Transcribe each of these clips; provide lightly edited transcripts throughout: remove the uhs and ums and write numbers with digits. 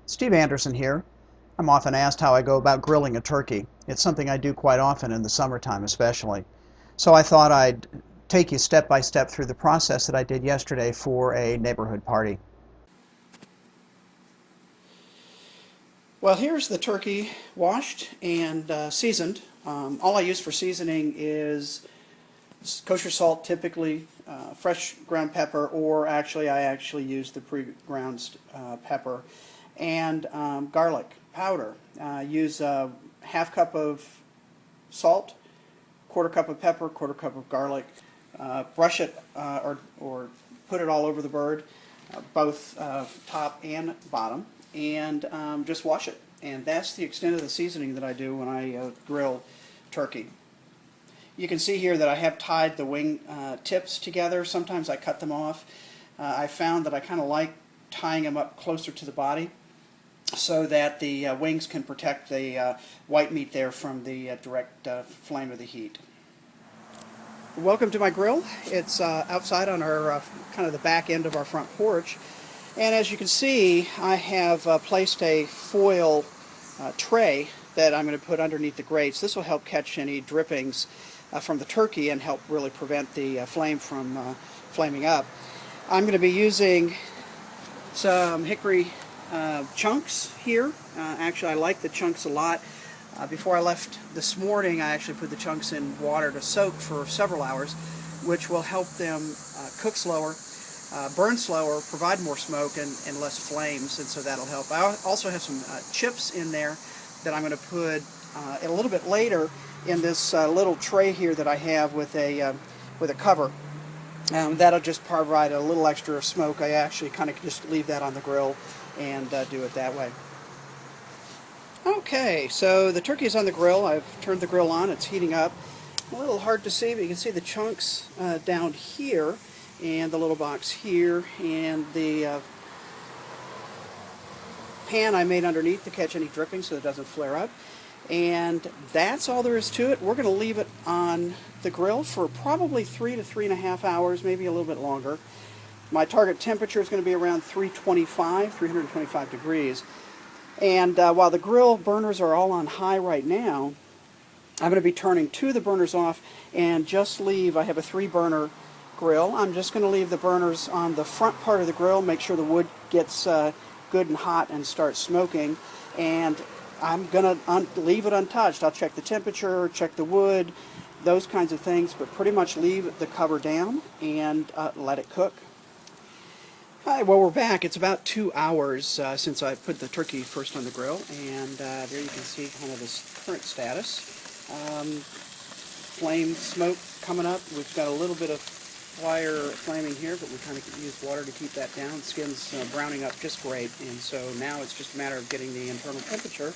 Steve Anderson here. I'm often asked how I go about grilling a turkey. It's something I do quite often in the summertime especially. So I thought I'd take you step by step through the process that I did yesterday for a neighborhood party. Well, here's the turkey washed and seasoned. All I use for seasoning is kosher salt, typically fresh ground pepper, or I actually use the pre-ground pepper, and garlic powder. Use a half cup of salt, quarter cup of pepper, quarter cup of garlic. Brush it or put it all over the bird, both top and bottom, and just wash it. And that's the extent of the seasoning that I do when I grill turkey. You can see here that I have tied the wing tips together. Sometimes I cut them off. I found that I kind of like tying them up closer to the body so that the wings can protect the white meat there from the direct flame of the heat. Welcome to my grill. It's outside on our kind of the back end of our front porch. And as you can see, I have placed a foil tray that I'm going to put underneath the grates. This will help catch any drippings from the turkey and help really prevent the flame from flaming up. I'm going to be using some hickory chunks here. Actually, I like the chunks a lot. Before I left this morning, I actually put the chunks in water to soak for several hours, which will help them cook slower, burn slower, provide more smoke and less flames, and so that'll help. I also have some chips in there that I'm going to put a little bit later in this little tray here that I have with a cover. That'll just provide a little extra smoke. I actually kind of just leave that on the grill and do it that way. Okay, so the turkey is on the grill. I've turned the grill on. It's heating up. A little hard to see, but you can see the chunks down here and the little box here and the pan I made underneath to catch any dripping so it doesn't flare up. And that's all there is to it. We're going to leave it on the grill for probably 3 to 3.5 hours, maybe a little bit longer. My target temperature is going to be around 325 degrees. And while the grill burners are all on high right now, I'm going to be turning 2 of the burners off and just leave, I have a 3-burner grill. I'm just going to leave the burners on the front part of the grill, make sure the wood gets good and hot and starts smoking. And I'm going to leave it untouched. I'll check the temperature, check the wood, those kinds of things, but pretty much leave the cover down and let it cook. Hi, well, we're back. It's about 2 hours since I put the turkey first on the grill, and there you can see kind of this current status. Flame smoke coming up. We've got a little bit of fire flaming here, but we kind of use water to keep that down. The skin's browning up just great, and so now it's just a matter of getting the internal temperature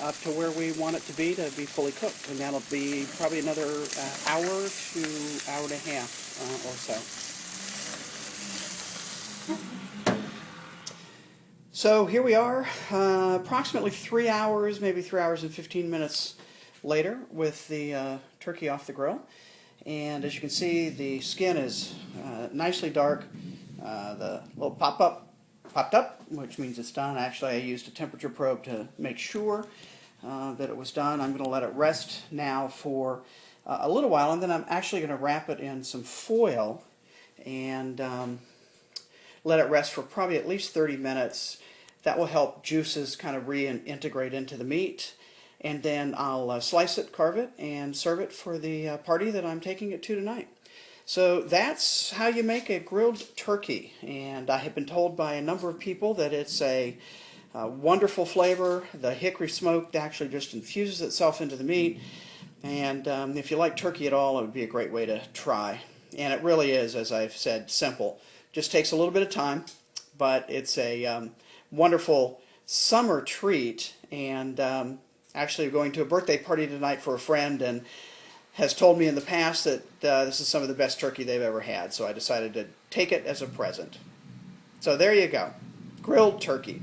up to where we want it to be fully cooked, and that'll be probably another hour to hour and a half or so. So here we are, approximately 3 hours, maybe 3 hours and 15 minutes later with the turkey off the grill. And as you can see, the skin is nicely dark. The little popped up, which means it's done. Actually, I used a temperature probe to make sure that it was done. I'm going to let it rest now for a little while, and then I'm actually going to wrap it in some foil and let it rest for probably at least 30 minutes. That will help juices kind of reintegrate into the meat. And then I'll slice it, carve it, and serve it for the party that I'm taking it to tonight. So that's how you make a grilled turkey. And I have been told by a number of people that it's a wonderful flavor. The hickory smoke actually just infuses itself into the meat. And if you like turkey at all, it would be a great way to try. And it really is, as I've said, simple. Just takes a little bit of time, but it's a wonderful summer treat. And actually going to a birthday party tonight for a friend, and has told me in the past that this is some of the best turkey they've ever had. So I decided to take it as a present. So there you go. Grilled turkey.